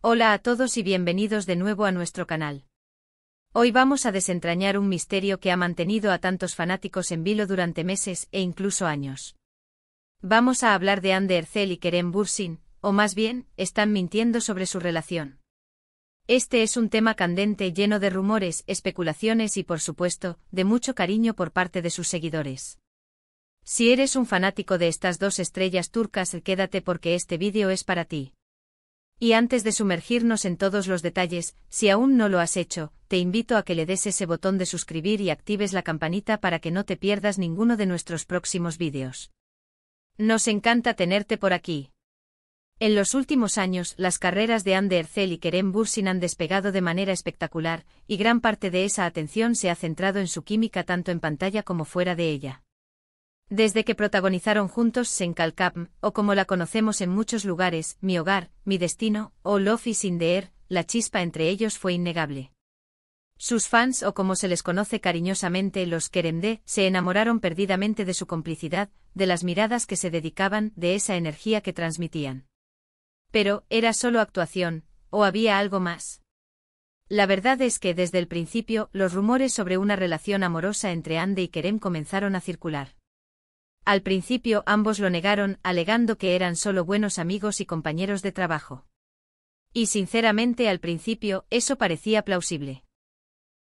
Hola a todos y bienvenidos de nuevo a nuestro canal. Hoy vamos a desentrañar un misterio que ha mantenido a tantos fanáticos en vilo durante meses e incluso años. Vamos a hablar de Hande Erçel y Kerem Bürsin, o más bien, están mintiendo sobre su relación. Este es un tema candente lleno de rumores, especulaciones y por supuesto, de mucho cariño por parte de sus seguidores. Si eres un fanático de estas dos estrellas turcas, quédate porque este vídeo es para ti. Y antes de sumergirnos en todos los detalles, si aún no lo has hecho, te invito a que le des ese botón de suscribir y actives la campanita para que no te pierdas ninguno de nuestros próximos vídeos. Nos encanta tenerte por aquí. En los últimos años, las carreras de Hande Erçel y Kerem Bürsin han despegado de manera espectacular, y gran parte de esa atención se ha centrado en su química tanto en pantalla como fuera de ella. Desde que protagonizaron juntos Sen Kalkam, o como la conocemos en muchos lugares, Mi Hogar, Mi Destino, o Love is in the Air, la chispa entre ellos fue innegable. Sus fans, o como se les conoce cariñosamente los Keremde, se enamoraron perdidamente de su complicidad, de las miradas que se dedicaban, de esa energía que transmitían. Pero, ¿era solo actuación, o había algo más? La verdad es que desde el principio, los rumores sobre una relación amorosa entre Hande y Kerem comenzaron a circular. Al principio ambos lo negaron, alegando que eran solo buenos amigos y compañeros de trabajo. Y sinceramente al principio, eso parecía plausible.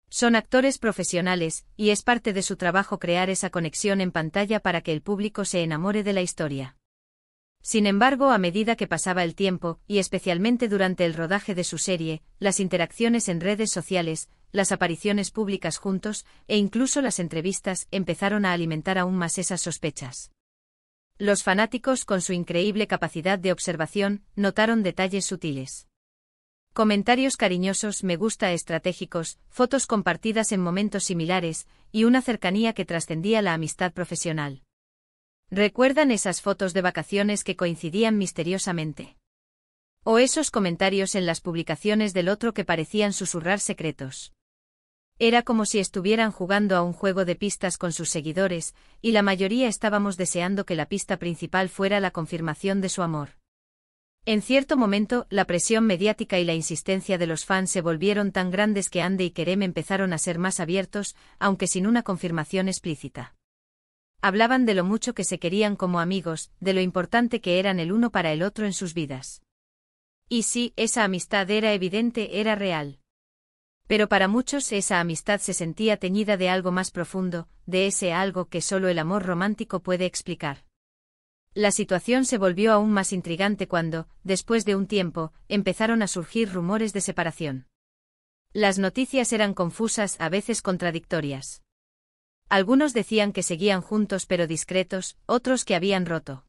Son actores profesionales, y es parte de su trabajo crear esa conexión en pantalla para que el público se enamore de la historia. Sin embargo, a medida que pasaba el tiempo, y especialmente durante el rodaje de su serie, las interacciones en redes sociales, las apariciones públicas juntos, e incluso las entrevistas, empezaron a alimentar aún más esas sospechas. Los fanáticos, con su increíble capacidad de observación, notaron detalles sutiles. Comentarios cariñosos, me gusta estratégicos, fotos compartidas en momentos similares, y una cercanía que trascendía la amistad profesional. ¿Recuerdan esas fotos de vacaciones que coincidían misteriosamente? O esos comentarios en las publicaciones del otro que parecían susurrar secretos. Era como si estuvieran jugando a un juego de pistas con sus seguidores, y la mayoría estábamos deseando que la pista principal fuera la confirmación de su amor. En cierto momento, la presión mediática y la insistencia de los fans se volvieron tan grandes que Hande y Kerem empezaron a ser más abiertos, aunque sin una confirmación explícita. Hablaban de lo mucho que se querían como amigos, de lo importante que eran el uno para el otro en sus vidas. Y sí, esa amistad era evidente, era real. Pero para muchos esa amistad se sentía teñida de algo más profundo, de ese algo que solo el amor romántico puede explicar. La situación se volvió aún más intrigante cuando, después de un tiempo, empezaron a surgir rumores de separación. Las noticias eran confusas, a veces contradictorias. Algunos decían que seguían juntos pero discretos, otros que habían roto.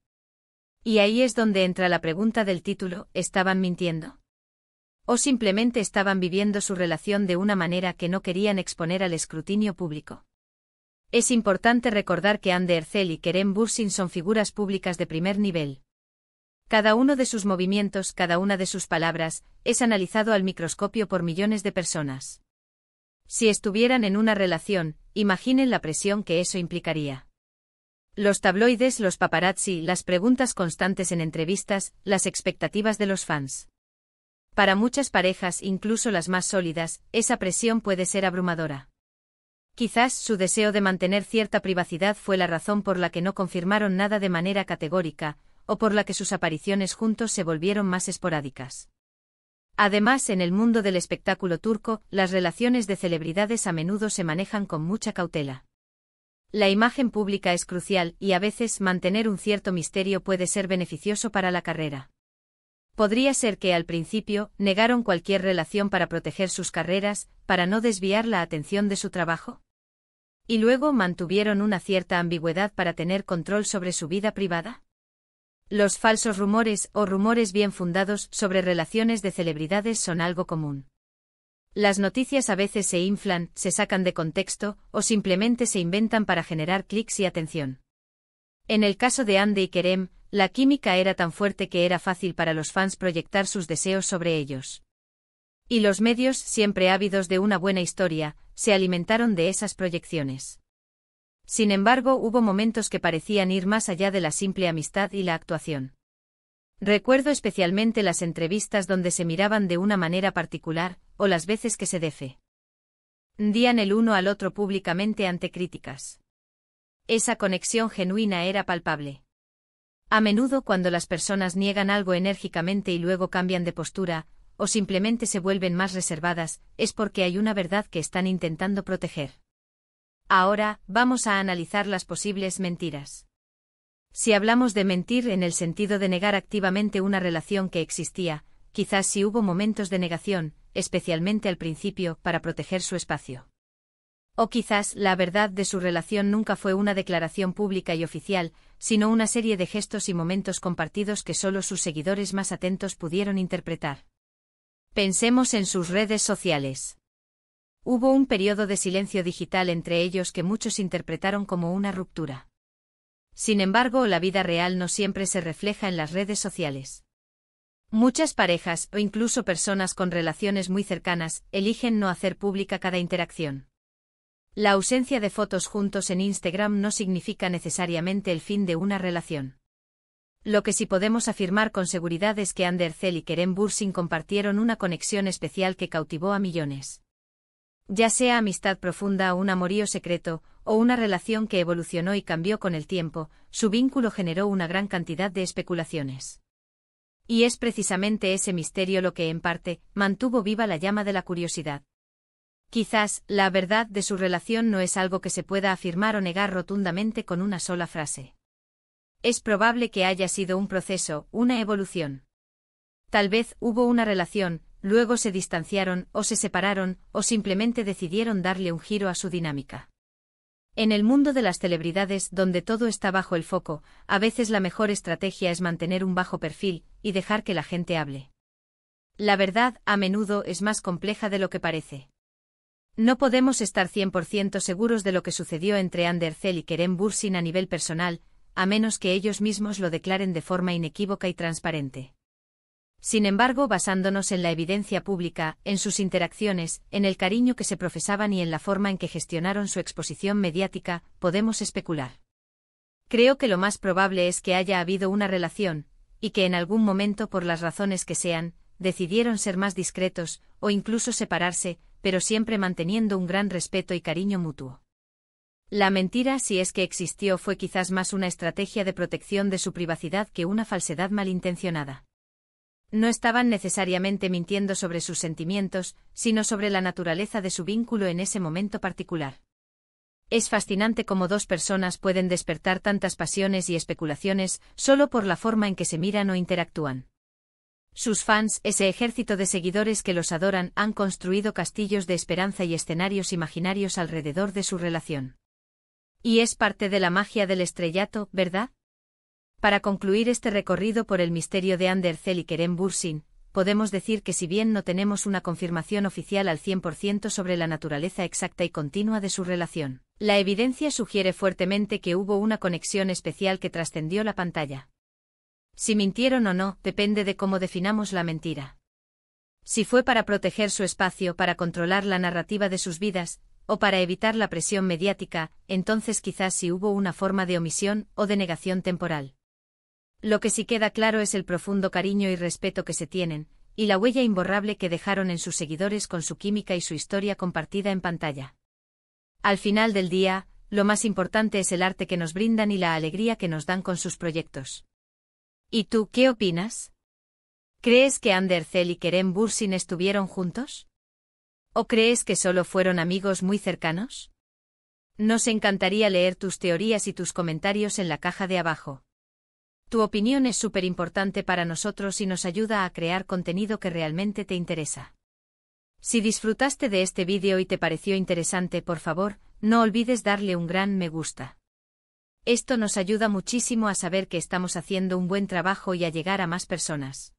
Y ahí es donde entra la pregunta del título, ¿estaban mintiendo? ¿O simplemente estaban viviendo su relación de una manera que no querían exponer al escrutinio público? Es importante recordar que Hande Erçel y Kerem Bürsin son figuras públicas de primer nivel. Cada uno de sus movimientos, cada una de sus palabras, es analizado al microscopio por millones de personas. Si estuvieran en una relación, imaginen la presión que eso implicaría. Los tabloides, los paparazzi, las preguntas constantes en entrevistas, las expectativas de los fans. Para muchas parejas, incluso las más sólidas, esa presión puede ser abrumadora. Quizás su deseo de mantener cierta privacidad fue la razón por la que no confirmaron nada de manera categórica, o por la que sus apariciones juntos se volvieron más esporádicas. Además, en el mundo del espectáculo turco, las relaciones de celebridades a menudo se manejan con mucha cautela. La imagen pública es crucial y a veces mantener un cierto misterio puede ser beneficioso para la carrera. Podría ser que al principio negaron cualquier relación para proteger sus carreras, para no desviar la atención de su trabajo. Y luego mantuvieron una cierta ambigüedad para tener control sobre su vida privada. Los falsos rumores o rumores bien fundados sobre relaciones de celebridades son algo común. Las noticias a veces se inflan, se sacan de contexto, o simplemente se inventan para generar clics y atención. En el caso de Hande y Kerem, la química era tan fuerte que era fácil para los fans proyectar sus deseos sobre ellos. Y los medios, siempre ávidos de una buena historia, se alimentaron de esas proyecciones. Sin embargo, hubo momentos que parecían ir más allá de la simple amistad y la actuación. Recuerdo especialmente las entrevistas donde se miraban de una manera particular, o las veces que se defendían el uno al otro públicamente ante críticas. Esa conexión genuina era palpable. A menudo cuando las personas niegan algo enérgicamente y luego cambian de postura, o simplemente se vuelven más reservadas, es porque hay una verdad que están intentando proteger. Ahora, vamos a analizar las posibles mentiras. Si hablamos de mentir en el sentido de negar activamente una relación que existía, quizás sí hubo momentos de negación, especialmente al principio, para proteger su espacio. O quizás la verdad de su relación nunca fue una declaración pública y oficial, sino una serie de gestos y momentos compartidos que solo sus seguidores más atentos pudieron interpretar. Pensemos en sus redes sociales. Hubo un periodo de silencio digital entre ellos que muchos interpretaron como una ruptura. Sin embargo, la vida real no siempre se refleja en las redes sociales. Muchas parejas, o incluso personas con relaciones muy cercanas, eligen no hacer pública cada interacción. La ausencia de fotos juntos en Instagram no significa necesariamente el fin de una relación. Lo que sí podemos afirmar con seguridad es que Andercel y Kerem Bürsin compartieron una conexión especial que cautivó a millones. Ya sea amistad profunda o un amorío secreto, o una relación que evolucionó y cambió con el tiempo, su vínculo generó una gran cantidad de especulaciones. Y es precisamente ese misterio lo que, en parte, mantuvo viva la llama de la curiosidad. Quizás, la verdad de su relación no es algo que se pueda afirmar o negar rotundamente con una sola frase. Es probable que haya sido un proceso, una evolución. Tal vez hubo una relación, luego se distanciaron, o se separaron, o simplemente decidieron darle un giro a su dinámica. En el mundo de las celebridades, donde todo está bajo el foco, a veces la mejor estrategia es mantener un bajo perfil, y dejar que la gente hable. La verdad, a menudo, es más compleja de lo que parece. No podemos estar 100% seguros de lo que sucedió entre Andercel y Kerem Bürsin a nivel personal, a menos que ellos mismos lo declaren de forma inequívoca y transparente. Sin embargo, basándonos en la evidencia pública, en sus interacciones, en el cariño que se profesaban y en la forma en que gestionaron su exposición mediática, podemos especular. Creo que lo más probable es que haya habido una relación, y que en algún momento, por las razones que sean, decidieron ser más discretos, o incluso separarse, pero siempre manteniendo un gran respeto y cariño mutuo. La mentira, si es que existió, fue quizás más una estrategia de protección de su privacidad que una falsedad malintencionada. No estaban necesariamente mintiendo sobre sus sentimientos, sino sobre la naturaleza de su vínculo en ese momento particular. Es fascinante cómo dos personas pueden despertar tantas pasiones y especulaciones solo por la forma en que se miran o interactúan. Sus fans, ese ejército de seguidores que los adoran, han construido castillos de esperanza y escenarios imaginarios alrededor de su relación. Y es parte de la magia del estrellato, ¿verdad? Para concluir este recorrido por el misterio de Andercel y Kerem Bürsin, podemos decir que si bien no tenemos una confirmación oficial al 100% sobre la naturaleza exacta y continua de su relación, la evidencia sugiere fuertemente que hubo una conexión especial que trascendió la pantalla. Si mintieron o no, depende de cómo definamos la mentira. Si fue para proteger su espacio, para controlar la narrativa de sus vidas, o para evitar la presión mediática, entonces quizás sí hubo una forma de omisión o de negación temporal. Lo que sí queda claro es el profundo cariño y respeto que se tienen, y la huella imborrable que dejaron en sus seguidores con su química y su historia compartida en pantalla. Al final del día, lo más importante es el arte que nos brindan y la alegría que nos dan con sus proyectos. ¿Y tú, qué opinas? ¿Crees que Andercel y Kerem Bürsin estuvieron juntos? ¿O crees que solo fueron amigos muy cercanos? Nos encantaría leer tus teorías y tus comentarios en la caja de abajo. Tu opinión es súper importante para nosotros y nos ayuda a crear contenido que realmente te interesa. Si disfrutaste de este vídeo y te pareció interesante, por favor, no olvides darle un gran me gusta. Esto nos ayuda muchísimo a saber que estamos haciendo un buen trabajo y a llegar a más personas.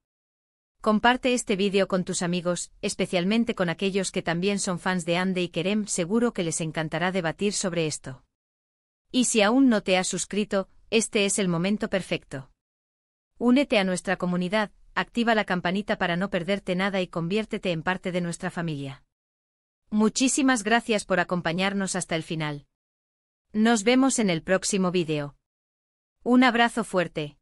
Comparte este vídeo con tus amigos, especialmente con aquellos que también son fans de Ande y Kerem, seguro que les encantará debatir sobre esto. Y si aún no te has suscrito, este es el momento perfecto. Únete a nuestra comunidad, activa la campanita para no perderte nada y conviértete en parte de nuestra familia. Muchísimas gracias por acompañarnos hasta el final. Nos vemos en el próximo vídeo. Un abrazo fuerte.